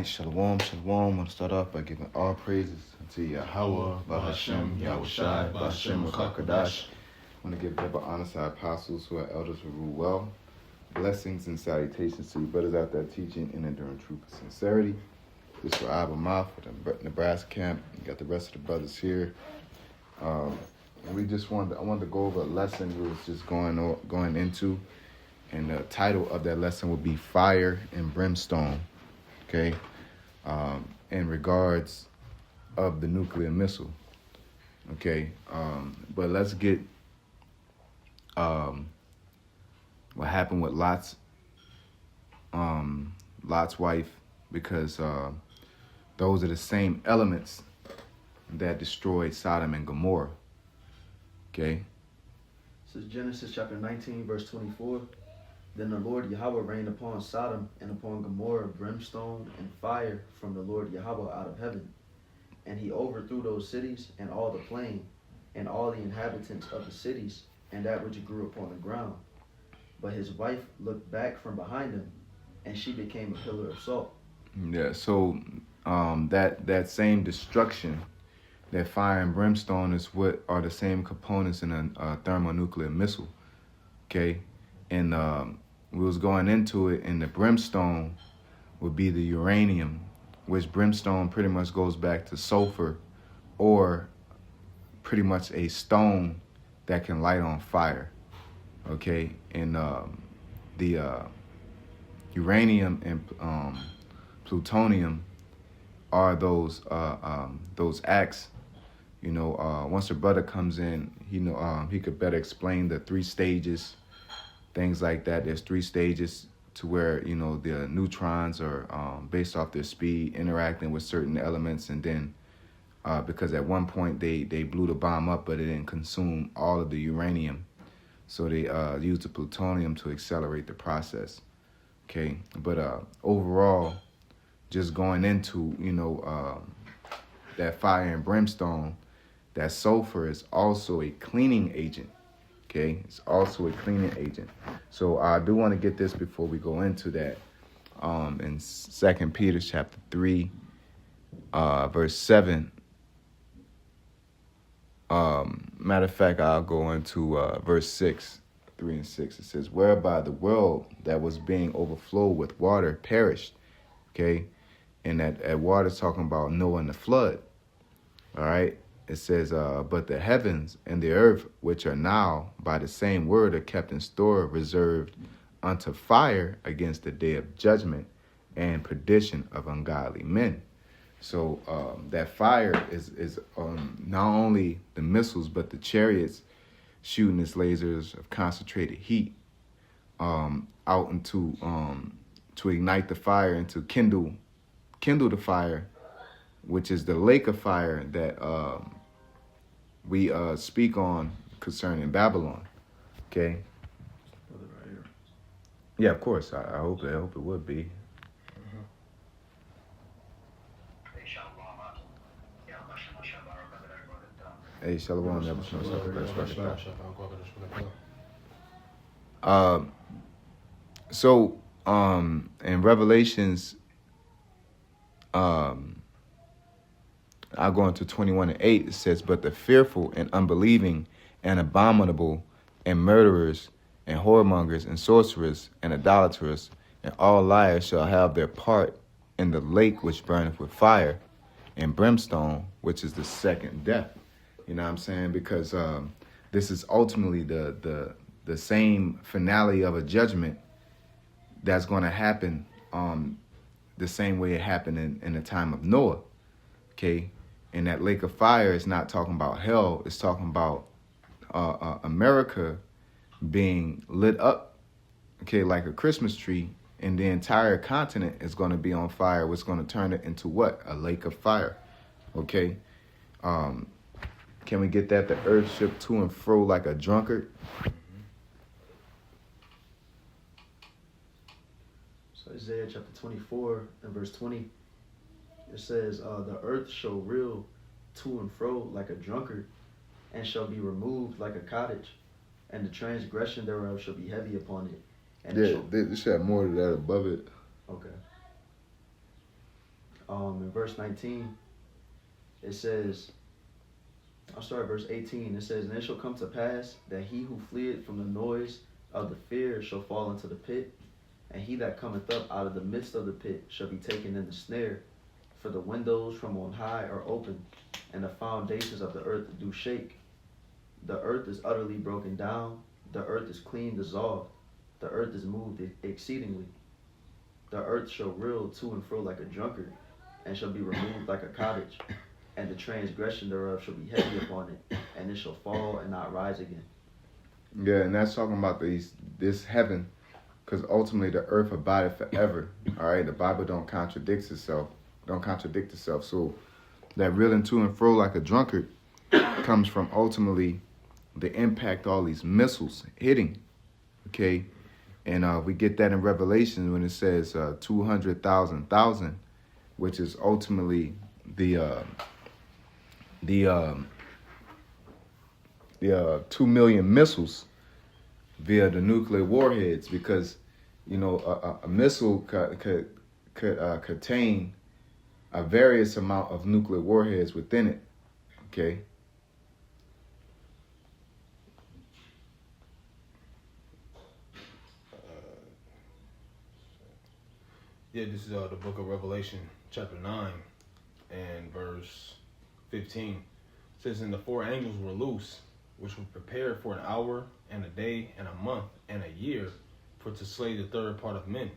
Alright, Shalom, Shalom. I want to start off by giving all praises to Yahweh, Bahashem, Yahushai, Bahashem, Ruchakadash. I want to give double honor to our apostles who are elders who rule well. Blessings and salutations to you brothers out there teaching and enduring truth and sincerity. This is Abba Mouth for the Nebraska camp. You got the rest of the brothers here. And I wanted to go over a lesson we was just going into. And the title of that lesson would be Fire and Brimstone. Okay, in regards of the nuclear missile. Okay, but let's get what happened with Lot's wife, because those are the same elements that destroyed Sodom and Gomorrah. Okay. This is Genesis chapter 19, verse 24. Then the Lord Yahweh rained upon Sodom and upon Gomorrah brimstone and fire from the Lord Yahweh out of heaven. And he overthrew those cities and all the plain, and all the inhabitants of the cities, and that which grew upon the ground. But his wife looked back from behind him, and she became a pillar of salt. Yeah, so that same destruction, that fire and brimstone, is what are the same components in a thermonuclear missile. Okay. And we was going into it, and the brimstone would be the uranium, which brimstone pretty much goes back to sulfur, or pretty much a stone that can light on fire. Okay, and the uranium and plutonium are those acts. You know, once a brother comes in, he could better explain the 3 stages. Things like that. There's 3 stages to where, the neutrons are based off their speed interacting with certain elements, and then because at one point they blew the bomb up, but it didn't consume all of the uranium, so they used the plutonium to accelerate the process. Okay, but overall, just going into that fire and brimstone, that sulfur is also a cleaning agent. Okay, it's also a cleaning agent. So I do want to get this before we go into that. In 2 Peter chapter 3, verse 7. Matter of fact, I'll go into verse 6, 3 and 6. It says, whereby the world that was being overflowed with water perished. Okay, and that water is talking about Noah and the flood. All right. It says, but the heavens and the earth, which are now by the same word, are kept in store, reserved unto fire against the day of judgment and perdition of ungodly men. So that fire is not only the missiles, but the chariots shooting its lasers of concentrated heat out into to ignite the fire and to kindle the fire, which is the lake of fire that we speak on concerning Babylon. Okay. Yeah, of course. I hope it would be. Hey, Shalom. So in Revelations, I'll go into 21:8. It says, but the fearful and unbelieving and abominable and murderers and whoremongers and sorcerers and idolaters and all liars shall have their part in the lake which burneth with fire and brimstone, which is the second death. You know what I'm saying? Because this is ultimately the same finale of a judgment that's going to happen the same way it happened in the time of Noah. Okay. And that lake of fire is not talking about hell. It's talking about America being lit up, okay, like a Christmas tree, and the entire continent is going to be on fire, which is going to turn it into what? A lake of fire, okay? Can we get that? The earth shook to and fro like a drunkard. So Isaiah chapter 24 and verse 20. It says, the earth shall reel to and fro like a drunkard, and shall be removed like a cottage, and the transgression thereof shall be heavy upon it. And they should have more of that above it. Okay. verse 19, it says, I'll start at verse 18. It says, and it shall come to pass that he who fleeth from the noise of the fear shall fall into the pit, and he that cometh up out of the midst of the pit shall be taken in the snare. For the windows from on high are open, and the foundations of the earth do shake. The earth is utterly broken down. The earth is clean dissolved. The earth is moved exceedingly. The earth shall reel to and fro like a drunkard, and shall be removed like a cottage. And the transgression thereof shall be heavy upon it, and it shall fall and not rise again. Yeah, and that's talking about this heaven, because ultimately the earth abideth forever. All right, the Bible don't contradict itself. So that reeling to and fro like a drunkard comes from ultimately the impact all these missiles hitting. Okay, and we get that in Revelation when it says 200,000, which is ultimately the 2 million missiles via the nuclear warheads, because a missile could contain a various amount of nuclear warheads within it. Okay. Yeah, this is the book of Revelation, chapter 9, and verse 15. It says, and the 4 angels were loose, which were prepared for an hour, and a day, and a month, and a year, for to slay the third part of men.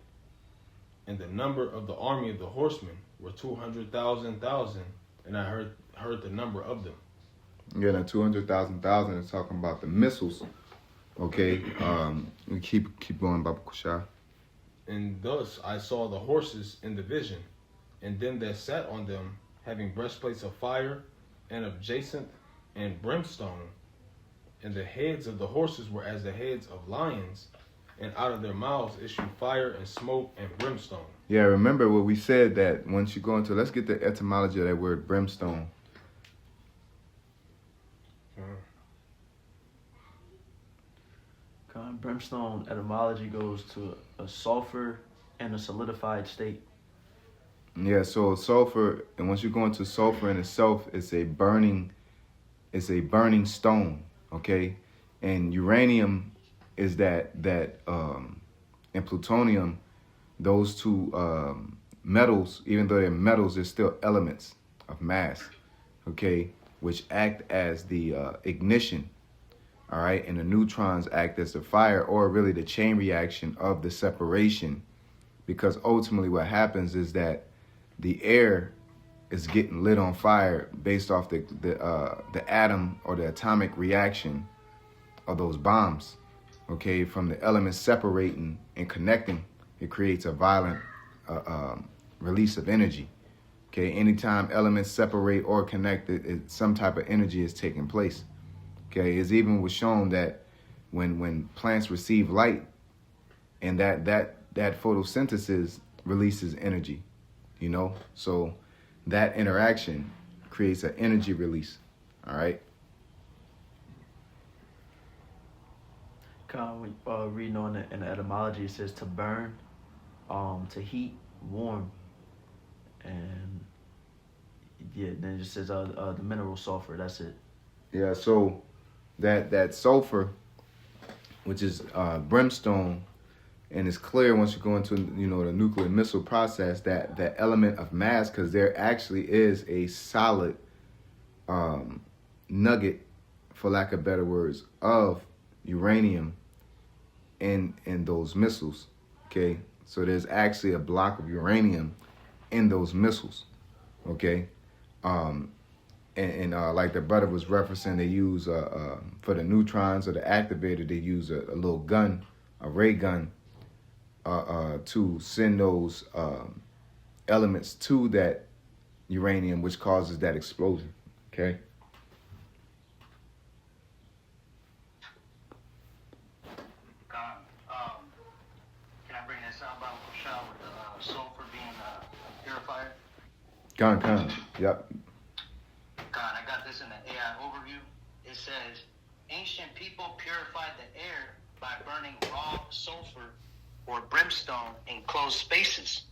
And the number of the army of the horsemen were 200,000, and I heard the number of them. Yeah, the 200,000 is talking about the missiles. Okay, we keep going, Baba Kushah. And thus I saw the horses in the vision, and them that sat on them, having breastplates of fire, and of jacinth, and brimstone. And the heads of the horses were as the heads of lions, and out of their mouths issued fire and smoke and brimstone. Yeah, remember what we said, that once you go into, let's get the etymology of that word brimstone. Brimstone etymology goes to a sulfur and a solidified state. Yeah, so sulfur, and once you go into sulfur in itself, it's a burning stone. Okay, and uranium is that and plutonium, those two metals, even though they're metals, they're still elements of mass. Okay, which act as the ignition. All right, and the neutrons act as the fire, or really the chain reaction of the separation, because ultimately what happens is that the air is getting lit on fire based off the atom or the atomic reaction of those bombs. Okay, from the elements separating and connecting, it creates a violent release of energy. Okay, anytime elements separate or connect, some type of energy is taking place. Okay, it even was shown that when plants receive light, and that photosynthesis releases energy, so that interaction creates an energy release. All right. Reading on in the etymology, it says to burn, to heat, warm, and yeah, then it just says the mineral sulfur. That's it. Yeah. So that sulfur, which is brimstone, and it's clear once you go into the nuclear missile process that element of mass, because there actually is a solid nugget, for lack of better words, of uranium in those missiles. Okay, so there's actually a block of uranium in those missiles. Okay, and like the brother was referencing, they use for the neutrons or the activator, they use a little gun, a ray gun, to send those elements to that uranium, which causes that explosion. Okay. Can I bring this out about Kushah with the sulfur being purified? Con. Yep. God, I got this in the AI overview. It says, ancient people purified the air by burning raw sulfur or brimstone in closed spaces.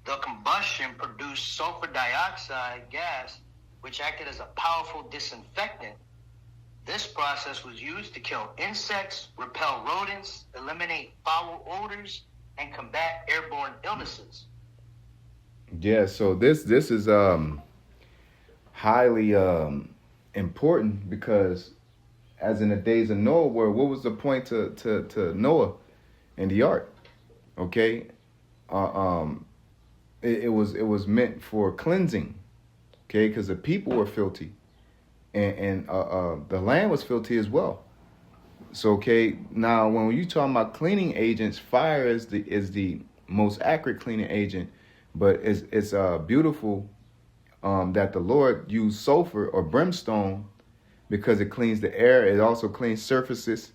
The combustion produced sulfur dioxide gas, which acted as a powerful disinfectant. This process was used to kill insects, repel rodents, eliminate foul odors, and combat airborne illnesses. Yeah, so this is highly important because as in the days of Noah, where what was the point to Noah and the ark? Okay, it was meant for cleansing. Okay, because the people were filthy, and the land was filthy as well. So okay, now when you talking about cleaning agents, fire is the most accurate cleaning agent, but it's beautiful that the Lord used sulfur or brimstone because it cleans the air. It also cleans surfaces,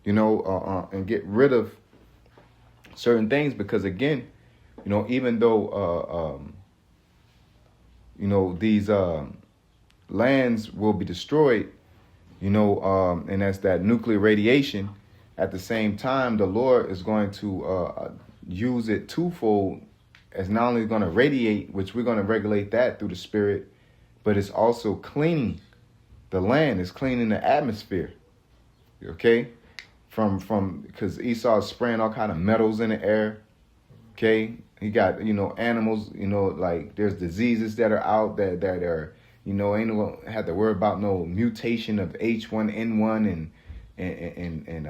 and get rid of certain things. Because again, even though these lands will be destroyed, and that's that nuclear radiation. At the same time, the Lord is going to use it twofold, as not only going to radiate, which we're going to regulate that through the Spirit, but it's also cleaning the land. It's cleaning the atmosphere. Okay, from because Esau is spraying all kind of metals in the air. Okay, he got animals. Like there's diseases that are out that are. Ain't no have to worry about no mutation of H1N1 and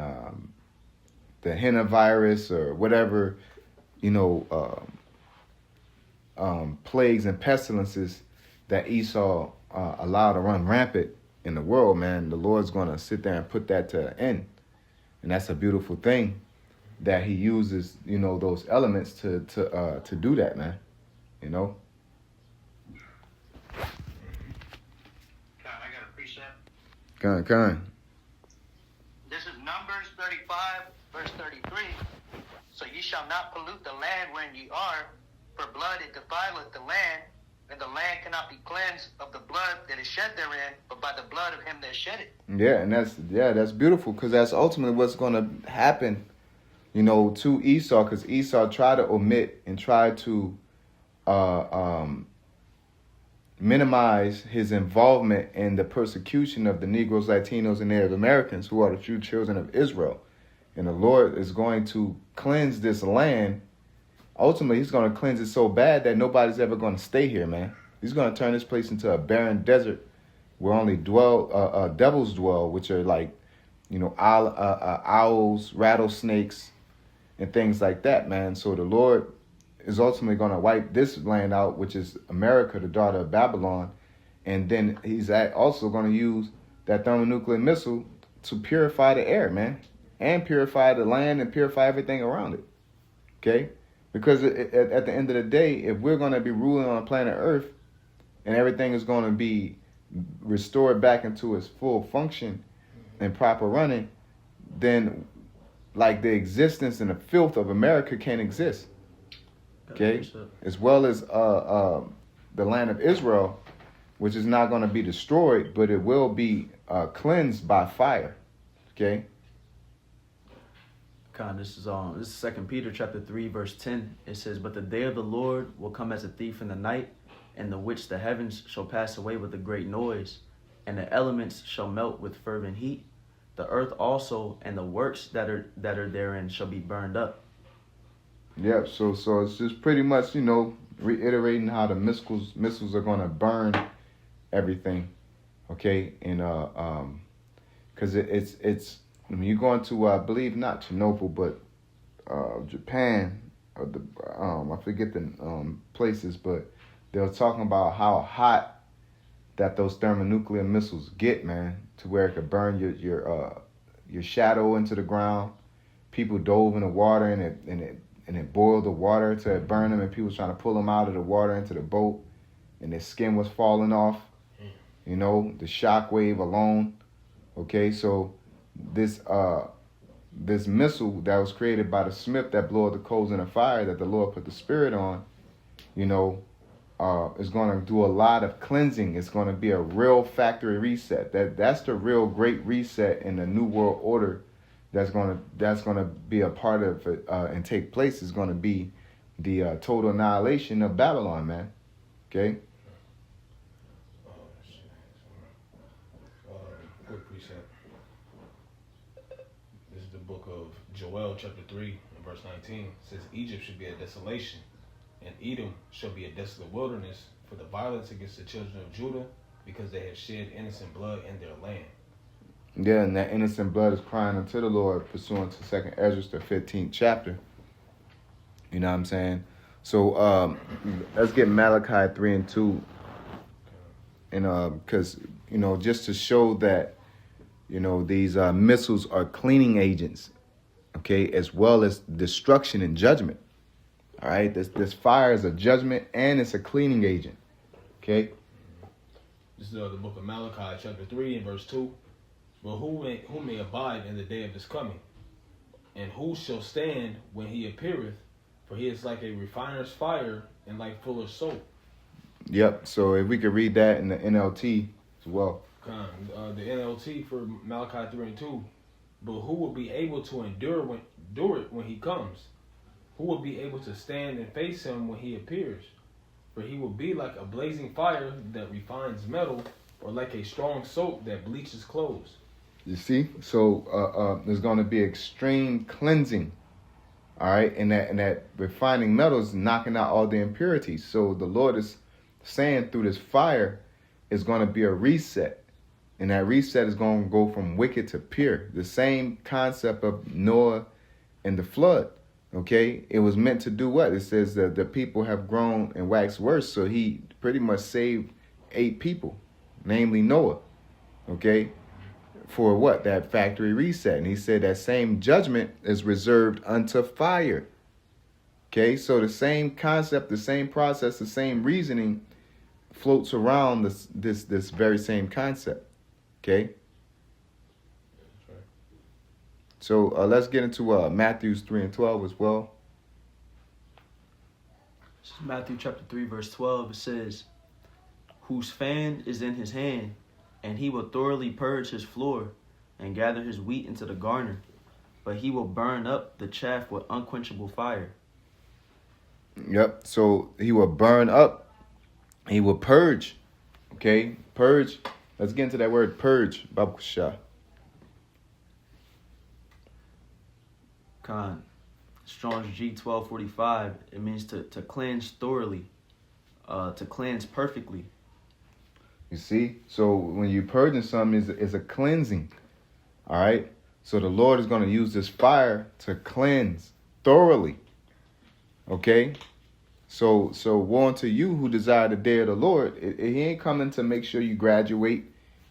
the henna virus or whatever, plagues and pestilences that Esau allowed to run rampant in the world, man. The Lord's going to sit there and put that to an end. And that's a beautiful thing that he uses, those elements to do that, man. Kind. This is Numbers 35, verse 33. So ye shall not pollute the land wherein ye are, for blood it defileth the land, and the land cannot be cleansed of the blood that is shed therein, but by the blood of him that shed it. Yeah, and that's beautiful, because that's ultimately what's going to happen, to Esau, because Esau tried to omit and try to minimize his involvement in the persecution of the Negroes, Latinos, and Native Americans, who are the true children of Israel. And the Lord is going to cleanse this land. Ultimately, he's going to cleanse it so bad that nobody's ever going to stay here, man. He's going to turn this place into a barren desert where only devils dwell, which are like, owls, rattlesnakes, and things like that, man. So the Lord is ultimately going to wipe this land out, which is America, the daughter of Babylon. And then he's also going to use that thermonuclear missile to purify the air, man, and purify the land and purify everything around it. Okay? Because at the end of the day, if we're going to be ruling on planet Earth and everything is going to be restored back into its full function and proper running, then like the existence and the filth of America can't exist. Okay, as well as the land of Israel, which is not going to be destroyed, but it will be cleansed by fire. Okay. This is 2 Peter chapter 3 verse 10. It says, "But the day of the Lord will come as a thief in the night, in the which the heavens shall pass away with a great noise, and the elements shall melt with fervent heat. The earth also and the works that are therein shall be burned up." Yeah, so it's just pretty much, reiterating how the missiles are going to burn everything, okay? And because it's when you go into I believe not Chernobyl, but Japan, or I forget the places, but they were talking about how hot that those thermonuclear missiles get, man, to where it could burn your shadow into the ground. People dove in the water and it boiled the water till it burned them, and people was trying to pull them out of the water into the boat, and their skin was falling off. The shock wave alone. Okay, so this missile that was created by the smith that blew up the coals in the fire that the Lord put the Spirit on, is going to do a lot of cleansing. It's going to be a real factory reset. That's the real great reset in the New World Order. That's gonna be a part of it and take place. Is going to be the total annihilation of Babylon, man. Okay. Quick precept. This is the book of Joel, chapter 3, and verse 19. It says, Egypt should be a desolation, and Edom shall be a desolate wilderness for the violence against the children of Judah, because they have shed innocent blood in their land. Yeah, and that innocent blood is crying unto the Lord, pursuant to 2nd Ezra, the 15th chapter. You know what I'm saying? So let's get Malachi 3 and 2. And because, just to show that, these missiles are cleaning agents, okay, as well as destruction and judgment. All right, this fire is a judgment and it's a cleaning agent, okay? This is the book of Malachi, chapter 3 and verse 2. But who may abide in the day of his coming? And who shall stand when he appeareth? For he is like a refiner's fire and like fuller's soap. Yep, so if we could read that in the NLT as well. The NLT for Malachi 3 and 2. But who will be able to endure it when he comes? Who will be able to stand and face him when he appears? For he will be like a blazing fire that refines metal, or like a strong soap that bleaches clothes. You see? So there's going to be extreme cleansing, all right? And that refining metal is knocking out all the impurities. So the Lord is saying through this fire is going to be a reset. And that reset is going to go from wicked to pure. The same concept of Noah and the flood. Okay, it was meant to do what? It says that the people have grown and waxed worse. So he pretty much saved 8 people, namely Noah. Okay, for what? That factory reset. And he said that same judgment is reserved unto fire. Okay, so the same concept, the same process, the same reasoning floats around this very same concept. Okay. So let's get into Matthew 3 and 12 as well. This is Matthew chapter 3, verse 12. It says, whose fan is in his hand, and he will thoroughly purge his floor and gather his wheat into the garner, but he will burn up the chaff with unquenchable fire. Yep. So he will burn up. He will purge. Okay. Purge. Let's get into that word purge. Babuksha. Strong's G1245, it means to cleanse thoroughly, to cleanse perfectly. You see? So when you purging something, is a cleansing. All right? So the Lord is going to use this fire to cleanse thoroughly. Okay? So woe unto you who desire the day of the Lord. He ain't coming to make sure you graduate.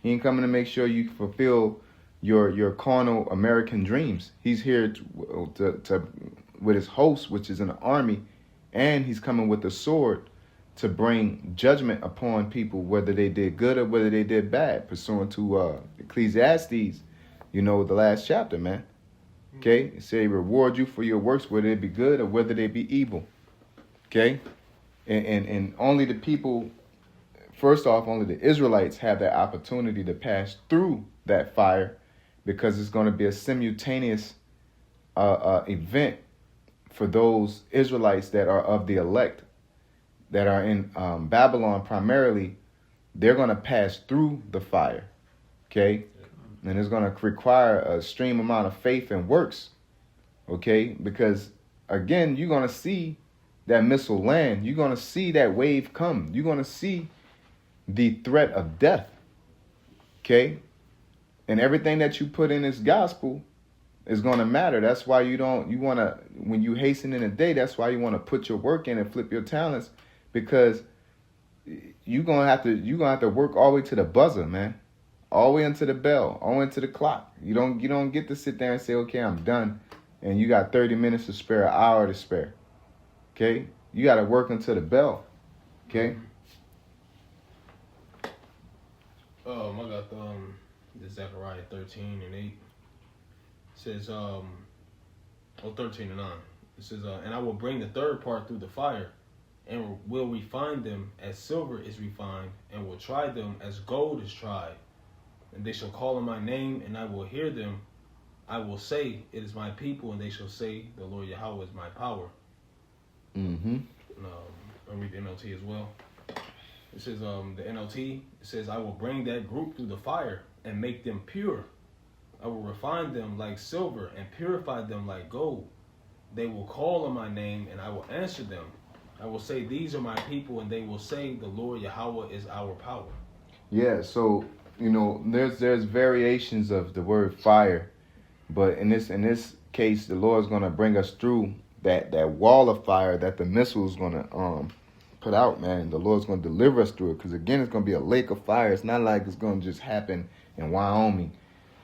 He ain't coming to make sure you fulfill your carnal American dreams. He's here to with his host, which is an army, and he's coming with a sword to bring judgment upon people, whether they did good or whether they did bad, pursuant to Ecclesiastes, the last chapter, man. Okay? It say reward you for your works, whether they be good or whether they be evil. Okay? And only the people, first off, only the Israelites have that opportunity to pass through that fire, because it's going to be a simultaneous event for those Israelites that are of the elect, that are in Babylon primarily. They're going to pass through the fire, okay? And it's going to require a extreme amount of faith and works, okay? Because, again, you're going to see that missile land. You're going to see that wave come. You're going to see the threat of death, okay? And everything that you put in this gospel is going to matter. That's why when you hasten in the day, that's why you want to put your work in and flip your talents, because you're going to have to work all the way to the buzzer, man. All the way into the bell, all the way into the clock. You don't get to sit there and say, okay, I'm done, and you got 30 minutes to spare, an hour to spare. Okay? You got to work until the bell. Okay? I got the Zechariah 13 and 8. It says, 13 and 9. It says, and I will bring the third part through the fire, and will refine them as silver is refined, and will try them as gold is tried. And they shall call on my name, and I will hear them. I will say, it is my people, and they shall say, the Lord Yahweh is my power. Mm-hmm. I'll read the NLT as well. It says, the NLT, it says, I will bring that group through the fire and make them pure. I will refine them like silver and purify them like gold. They will call on my name and I will answer them. I will say, these are my people, and they will say, the Lord Yahweh is our power. Yeah, so there's variations of the word fire, but in this case, the Lord's gonna bring us through that wall of fire that the missile's gonna put out, man. The Lord's gonna deliver us through it, because again, it's gonna be a lake of fire. It's not like it's gonna just happen in Wyoming,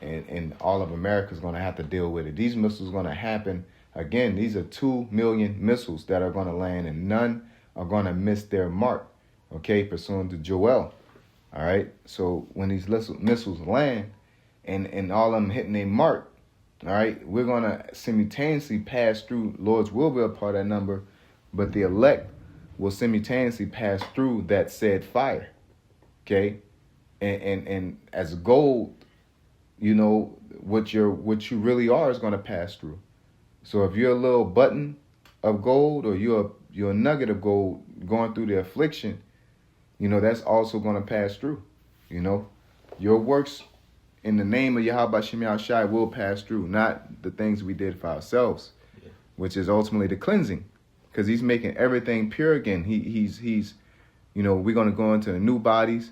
and all of America's gonna have to deal with it. These missiles gonna happen again. These are 2 million missiles that are gonna land, and none are gonna miss their mark. Okay, pursuant to Joel. All right, so when these missiles land and all of them hitting their mark, all right, we're going to simultaneously pass through. Lord's will be a part of that number, but the elect will simultaneously pass through that said fire, okay? And as gold, what you really are is going to pass through. So if you're a little button of gold, or you're a nugget of gold going through the affliction, that's also going to pass through. Your works in the name of Yahweh Shem Shai will pass through, not the things we did for ourselves, which is ultimately the cleansing, because he's making everything pure again. He's we're going to go into the new bodies.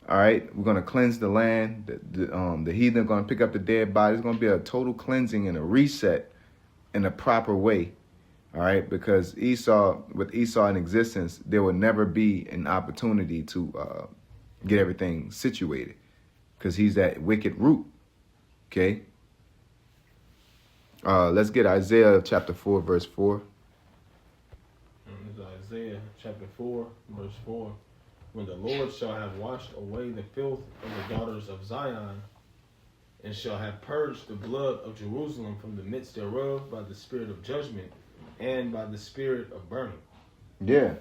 All right, we're going to cleanse the land. The heathen are going to pick up the dead bodies. It's going to be a total cleansing and a reset in a proper way. All right, because with Esau in existence, there will never be an opportunity to get everything situated, because he's that wicked root. Okay. Let's get Isaiah chapter 4, verse 4. Isaiah chapter 4, verse 4. When the Lord shall have washed away the filth of the daughters of Zion, and shall have purged the blood of Jerusalem from the midst thereof by the spirit of judgment and by the spirit of burning. Yeah.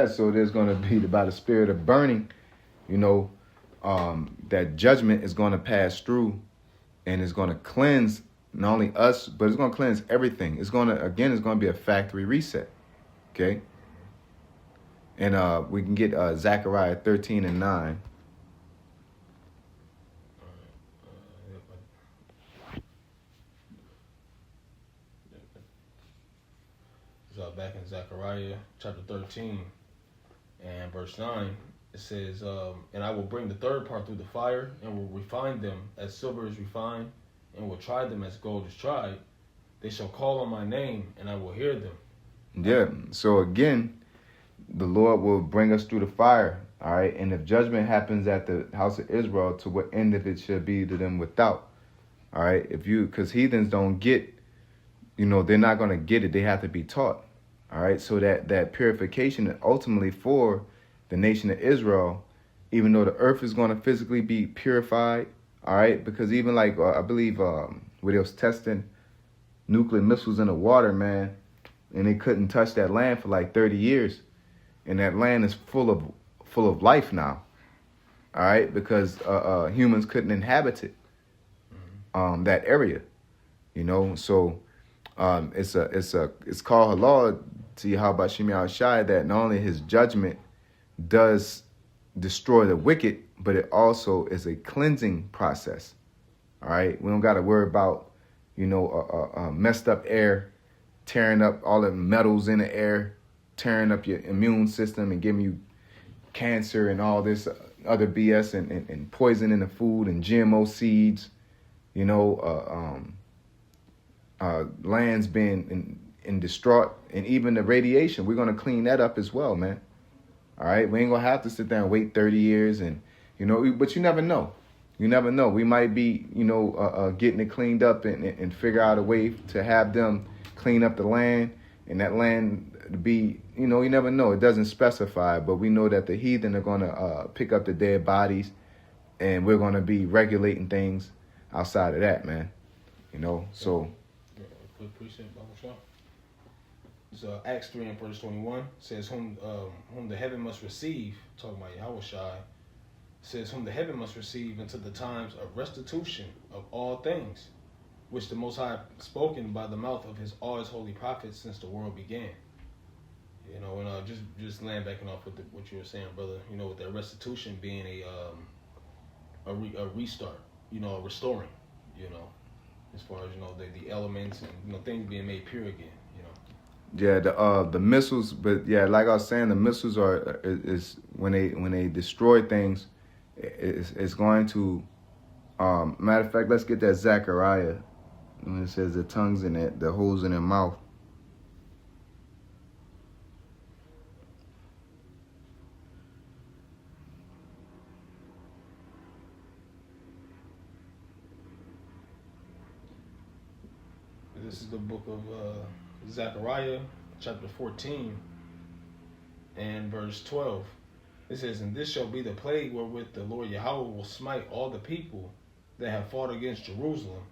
So there's going to be, by the spirit of burning, that judgment is going to pass through, and it's going to cleanse not only us, but it's going to cleanse everything. It's going to be a factory reset. Okay. And we can get Zechariah 13 and 9. Back in Zechariah chapter 13 and verse 9, it says, and I will bring the third part through the fire, and will refine them as silver is refined, and will try them as gold is tried. They shall call on my name, and I will hear them. Yeah, so again, the Lord will bring us through the fire, all right? And if judgment happens at the house of Israel, to what end of it should be to them without, all right? Because heathens don't get, they're not going to get it. They have to be taught. All right, so that purification ultimately for the nation of Israel, even though the earth is going to physically be purified, all right, because even like I believe where they was testing nuclear missiles in the water, man, and they couldn't touch that land for like 30 years, and that land is full of life now, all right, because humans couldn't inhabit it, that area, so. It's called halal to Yahweh Shem Shai, that not only his judgment does destroy the wicked, but it also is a cleansing process. All right, we don't got to worry about messed up air, tearing up all the metals in the air, tearing up your immune system and giving you cancer and all this other BS and poison in the food and GMO seeds, lands being in distraught, and even the radiation. We're going to clean that up as well, man. All right, we ain't going to have to sit there and wait 30 years and, but you never know. You never know. We might be, getting it cleaned up and figure out a way to have them clean up the land, and that land to be, you never know. It doesn't specify, but we know that the heathen are going to pick up the dead bodies, and we're going to be regulating things outside of that, man. So. Appreciate it, Bible Shop. So Acts 3 and verse 21 says, whom the heaven must receive, talking about Yahweh Shai, says, whom the heaven must receive until the times of restitution of all things, which the Most High spoken by the mouth of all his holy prophets since the world began. You know, and just land backing off with what you were saying, brother. You know, with that restitution being a restart. You know, a restoring. You know, as far as the elements and things being made pure again. You know. Yeah, the missiles, but yeah, like I was saying, the missiles is when they destroy things, it's going to. Matter of fact, let's get that Zechariah when it says the tongues in it, the holes in their mouth. This is the book of Zechariah, chapter 14, and verse 12. It says, "And this shall be the plague wherewith the Lord Yahweh will smite all the people that have fought against Jerusalem.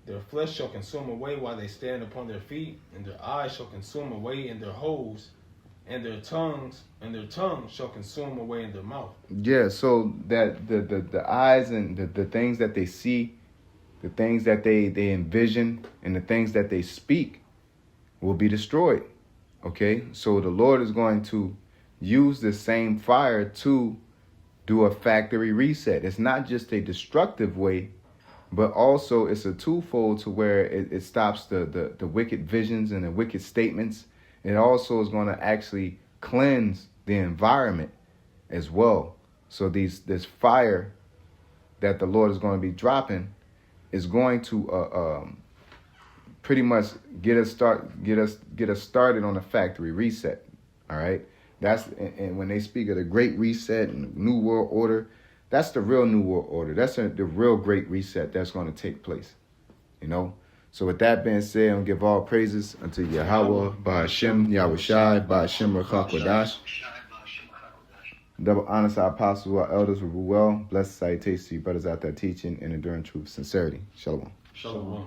Their flesh shall consume away while they stand upon their feet, and their eyes shall consume away in their holes, and their tongues shall consume away in their mouth." Yeah, so that the eyes and the things that they see, the things that they envision, and the things that they speak will be destroyed. Okay, so the Lord is going to use the same fire to do a factory reset. It's not just a destructive way, but also it's a twofold to where it stops the wicked visions and the wicked statements. It also is going to actually cleanse the environment as well. So this fire that the Lord is going to be dropping is going to pretty much get us started on a factory reset. All right, and when they speak of the Great Reset and the New World Order, that's the real New World Order. That's the real Great Reset that's going to take place. You know. So with that being said, I'm going to give all praises unto Yahweh, Ba'ashem, Yahushai, Ba'ashem, Rachakwadash. Double honor to our apostles, our elders, who rule well. Blessed salutations to you brothers out there teaching and enduring truth, sincerity. Shalom. Shalom.